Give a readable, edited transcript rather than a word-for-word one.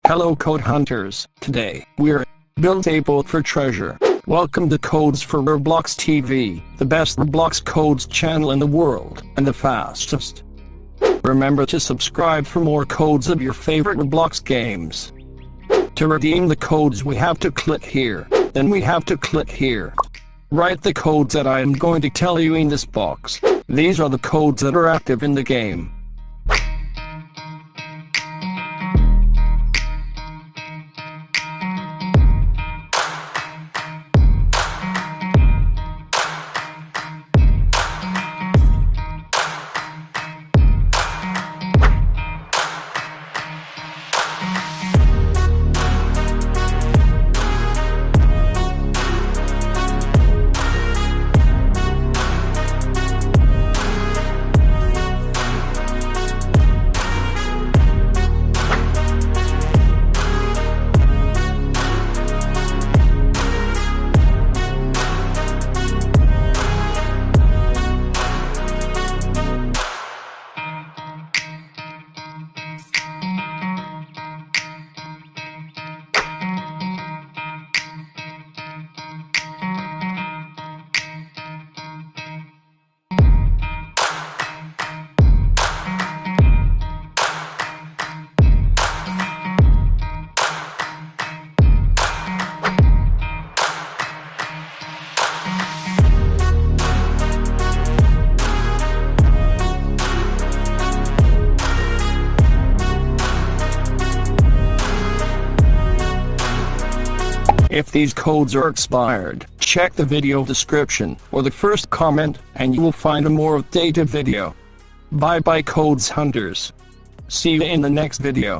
Hello Code Hunters, today, we're build a boat for treasure. Welcome to Codes for Roblox TV, the best Roblox codes channel in the world, and the fastest. Remember to subscribe for more codes of your favorite Roblox games. To redeem the codes we have to click here, then we have to click here. Write the codes that I am going to tell you in this box. These are the codes that are active in the game. If these codes are expired, check the video description or the first comment and you will find a more updated video. Bye bye Codes Hunters. See you in the next video.